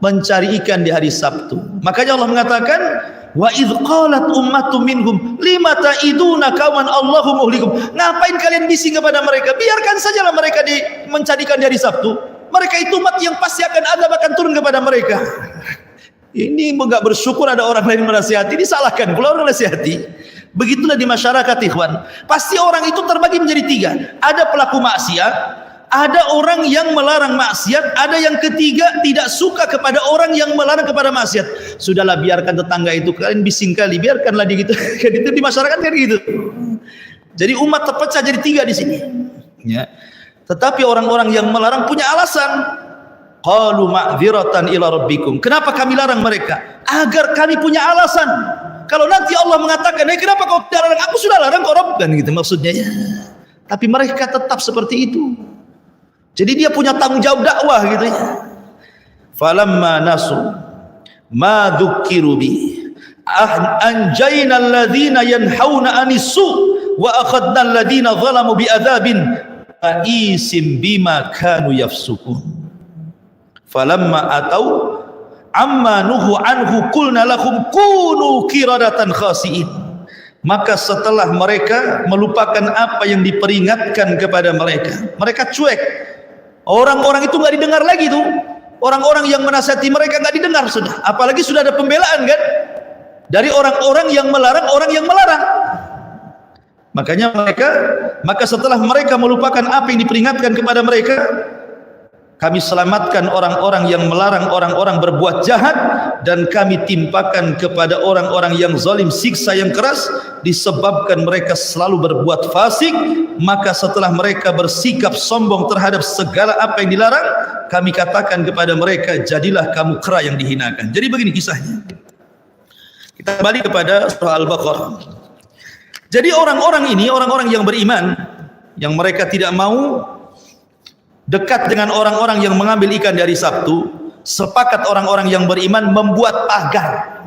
mencari ikan di hari Sabtu. Makanya Allah mengatakan, wa idz qalat ummatun minhum lima ta'iduna kawan Allahu muhlikum. Ngapain kalian bising kepada mereka? Biarkan sajalah mereka mencari ikan di hari Sabtu. Mereka itu umat yang pasti azab akan turun kepada mereka. Ini enggak bersyukur ada orang lain menasihati, disalahkan pula orang menasihati. Begitulah di masyarakat, ikhwan. Pasti orang itu terbagi menjadi 3. Ada pelaku maksiat, ada orang yang melarang maksiat, ada yang ketiga tidak suka kepada orang yang melarang kepada maksiat. Sudahlah, biarkan tetangga itu, kalian bising kali, biarkanlah di gitu. Kan itu di masyarakat kan gitu. Jadi umat terpecah jadi 3 di sini. Ya. Tetapi orang-orang yang melarang punya alasan. Qalu ma'dziratan ila rabbikum. Kenapa kami larang mereka? Agar kami punya alasan. Kalau nanti Allah mengatakan, kenapa kau tidak larang? Aku sudah larang kau Rabb, kan gitu maksudnya ya. Tapi mereka tetap seperti itu. Jadi dia punya tanggung jawab dakwah gitu ya. Falamma nasu ma dzukiru bi anjayna alladhina yanhauna anis-su wa akhadna alladhina zalamu bi adzabin isim bima kanu yafsukun. Falamma atau amma nuhu anhu qulna lahum kunu qiradatan khasiin. Maka setelah mereka melupakan apa yang diperingatkan kepada mereka, mereka cuek. Orang-orang itu enggak didengar lagi tuh. Orang-orang yang menasihati mereka enggak didengar sudah. Apalagi sudah ada pembelaan kan dari orang-orang yang melarang orang yang melarang. Maka setelah mereka melupakan apa yang diperingatkan kepada mereka, kami selamatkan orang-orang yang melarang orang-orang berbuat jahat, dan kami timpakan kepada orang-orang yang zalim siksa yang keras disebabkan mereka selalu berbuat fasik. Maka setelah mereka bersikap sombong terhadap segala apa yang dilarang, kami katakan kepada mereka, jadilah kamu kera yang dihinakan. Jadi begini kisahnya. Kita kembali kepada surah Al-Baqarah. Jadi orang-orang ini, orang-orang yang beriman, yang mereka tidak mau dekat dengan orang-orang yang mengambil ikan dari Sabtu, sepakat orang-orang yang beriman membuat pagar.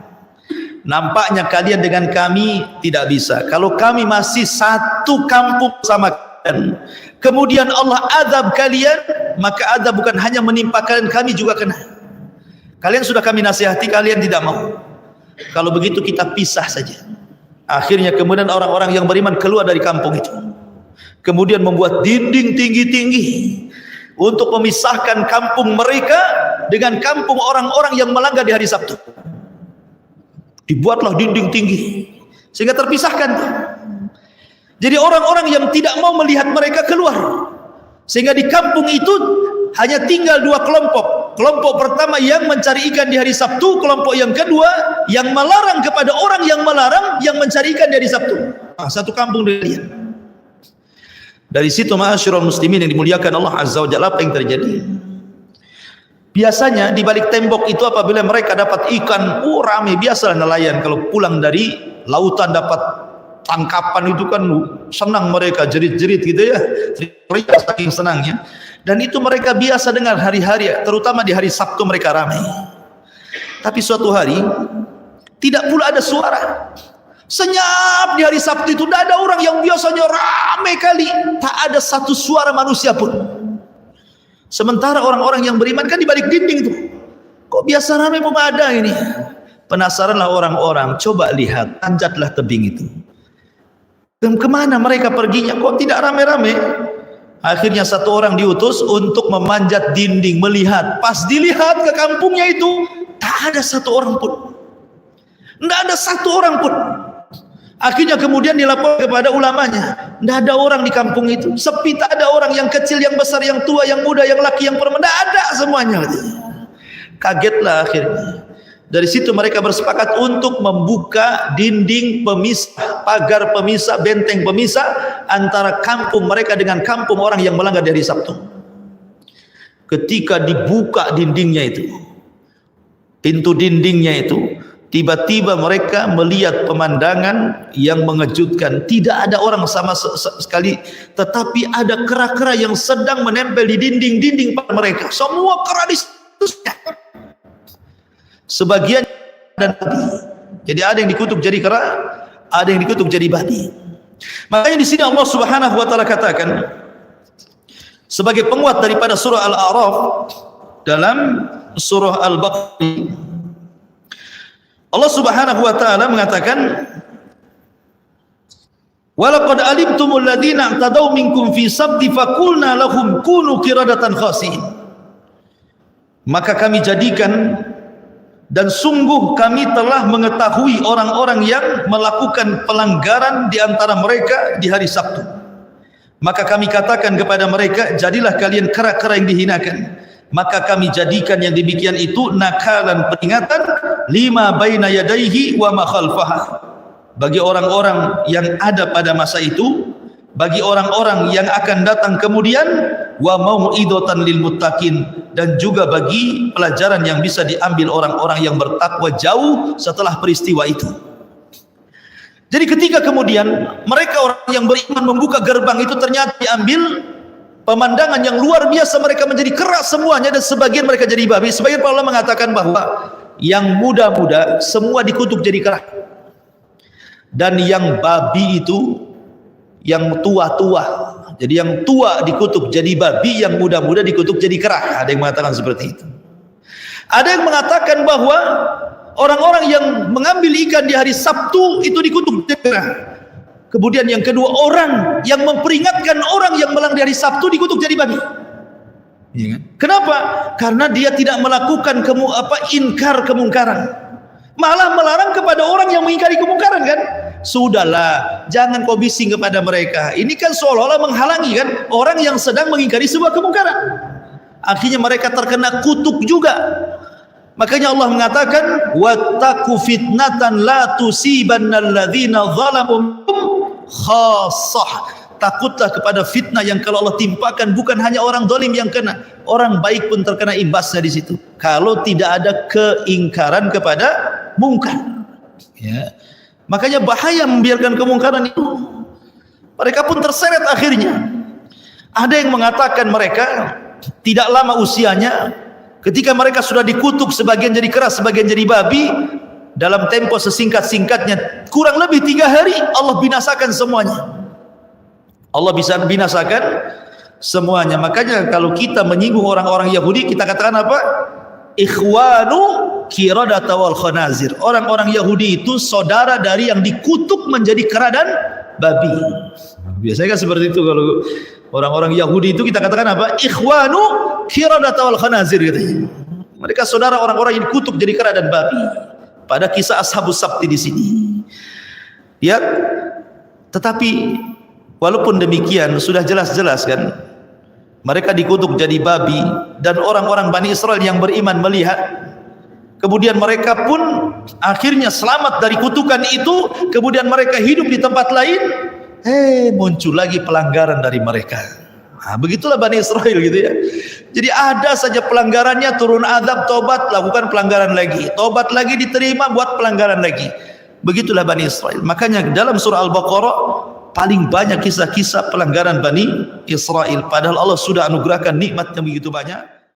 Nampaknya kalian dengan kami tidak bisa. Kalau kami masih satu kampung sama kalian, kemudian Allah azab kalian, maka azab bukan hanya menimpa kalian, kami juga kena. Kalian sudah kami nasihati, kalian tidak mau. Kalau begitu kita pisah saja. Akhirnya kemudian orang-orang yang beriman keluar dari kampung itu, kemudian membuat dinding tinggi-tinggi untuk memisahkan kampung mereka dengan kampung orang-orang yang melanggar di hari Sabtu. Dibuatlah dinding tinggi sehingga terpisahkan. Jadi orang-orang yang tidak mau melihat mereka keluar, sehingga di kampung itu hanya tinggal 2 kelompok. Kelompok pertama yang mencari ikan di hari Sabtu, kelompok yang kedua yang melarang kepada orang yang melarang yang mencari ikan di hari Sabtu. Satu kampung dia. Dari situ ma'asyiral muslimin yang dimuliakan Allah Azza wa Jalla, apa yang terjadi? Biasanya di balik tembok itu apabila mereka dapat ikan, rame, biasalah nelayan kalau pulang dari lautan dapat tangkapan itu kan senang mereka, jerit-jerit gitu ya, teriak saking senangnya. Dan itu mereka biasa dengar hari-hari, terutama di hari Sabtu mereka ramai. Tapi suatu hari tidak pula ada suara. Senyap di hari Sabtu itu, tidak ada orang yang biasanya ramai kali, tak ada satu suara manusia pun. Sementara orang-orang yang beriman kan di balik dinding itu, kok biasa ramai pun ada ini. Penasaranlah orang-orang, coba lihat, tanjatlah tebing itu. Kemana mereka perginya? Kok tidak rame-rame? Akhirnya satu orang diutus untuk memanjat dinding, melihat. Pas dilihat ke kampungnya itu, tak ada satu orang pun. Tidak ada satu orang pun. Akhirnya kemudian dilaporkan kepada ulamanya. Tidak ada orang di kampung itu. Sepi, tak ada orang, yang kecil, yang besar, yang tua, yang muda, yang laki, yang perempuan. Tidak ada semuanya. Kagetlah akhirnya. Dari situ mereka bersepakat untuk membuka dinding pemisah, pagar pemisah, benteng pemisah antara kampung mereka dengan kampung orang yang melanggar di hari Sabtu. Ketika dibuka dindingnya itu, pintu dindingnya itu, tiba-tiba mereka melihat pemandangan yang mengejutkan. Tidak ada orang sama sekali, tetapi ada kera-kera yang sedang menempel di dinding-dinding mereka. Semua kera di situ. Sebagian dan babi. Jadi ada yang dikutuk jadi kera, ada yang dikutuk jadi babi. Makanya di sini Allah Subhanahu wa taala katakan sebagai penguat daripada surah Al-A'raf dalam surah Al-Baqarah, Allah Subhanahu wa taala mengatakan, "Walaqad alimtumul ladzina i'tadaw minkum fi sabti faqulna lahum kunu qiradatan khasiin." Maka kami jadikan, dan sungguh kami telah mengetahui orang-orang yang melakukan pelanggaran di antara mereka di hari Sabtu. Maka kami katakan kepada mereka, jadilah kalian kera-kera yang dihinakan. Maka kami jadikan yang demikian itu nakalan, peringatan, lima baina yadaihi wa ma khalfaha, bagi orang-orang yang ada pada masa itu, bagi orang-orang yang akan datang kemudian, wa mau'idatan lil muttaqin, dan juga bagi pelajaran yang bisa diambil orang-orang yang bertakwa jauh setelah peristiwa itu. Jadi ketika kemudian mereka orang yang beriman membuka gerbang itu, ternyata diambil pemandangan yang luar biasa. Mereka menjadi keras semuanya, dan sebagian mereka jadi babi. Sebagian para ulama mengatakan bahwa yang muda-muda semua dikutuk jadi kera, dan yang babi itu yang tua-tua. Jadi yang tua dikutuk jadi babi, yang muda-muda dikutuk jadi kera. Ada yang mengatakan seperti itu. Ada yang mengatakan bahwa orang-orang yang mengambil ikan di hari Sabtu itu dikutuk jadi kera. Kemudian yang kedua, orang yang memperingatkan orang yang melanggar di hari Sabtu dikutuk jadi babi. Ya kan? Kenapa? Karena dia tidak melakukan inkar kemungkaran, malah melarang kepada orang yang mengingkari kemungkaran kan. Sudahlah, jangan kau bising kepada mereka. Ini kan seolah-olah menghalangi kan orang yang sedang mengingkari sebuah kemungkaran. Akhirnya mereka terkena kutuk juga. Makanya Allah mengatakan, wattaqu fitnatan la tusibannal ladzina zalamu khassah. Takutlah kepada fitnah yang kalau Allah timpakan bukan hanya orang zalim yang kena, orang baik pun terkena imbasnya di situ. Kalau tidak ada keingkaran kepada mungkar. Ya. Makanya bahaya membiarkan kemungkaran itu. Mereka pun terseret akhirnya. Ada yang mengatakan mereka tidak lama usianya, ketika mereka sudah dikutuk, sebagian jadi keras, sebagian jadi babi, dalam tempo sesingkat-singkatnya, kurang lebih 3 hari Allah binasakan semuanya. Allah bisa binasakan semuanya. Makanya kalau kita menyinggung orang-orang Yahudi, kita katakan apa? Ikhwanu qiradata wal khanazir. Orang-orang Yahudi itu saudara dari yang dikutuk menjadi kera dan babi. Biasanya kan seperti itu, kalau orang-orang Yahudi itu kita katakan apa? Ikhwanu qiradata wal khanazir gitu. Mereka saudara orang-orang yang dikutuk jadi kera dan babi. Pada kisah Ashabus Sabti di sini. Ya, tetapi walaupun demikian sudah jelas-jelas kan mereka dikutuk jadi babi, dan orang-orang Bani Israel yang beriman melihat, kemudian mereka pun akhirnya selamat dari kutukan itu. Kemudian mereka hidup di tempat lain, muncul lagi pelanggaran dari mereka. Nah, begitulah Bani Israel gitu ya. Jadi ada saja pelanggarannya, turun azab, tobat, lakukan pelanggaran lagi, tobat lagi, diterima, buat pelanggaran lagi. Begitulah Bani Israel. Makanya dalam surah Al-Baqarah paling banyak kisah-kisah pelanggaran Bani Israel, padahal Allah sudah anugerahkan nikmat yang begitu banyak.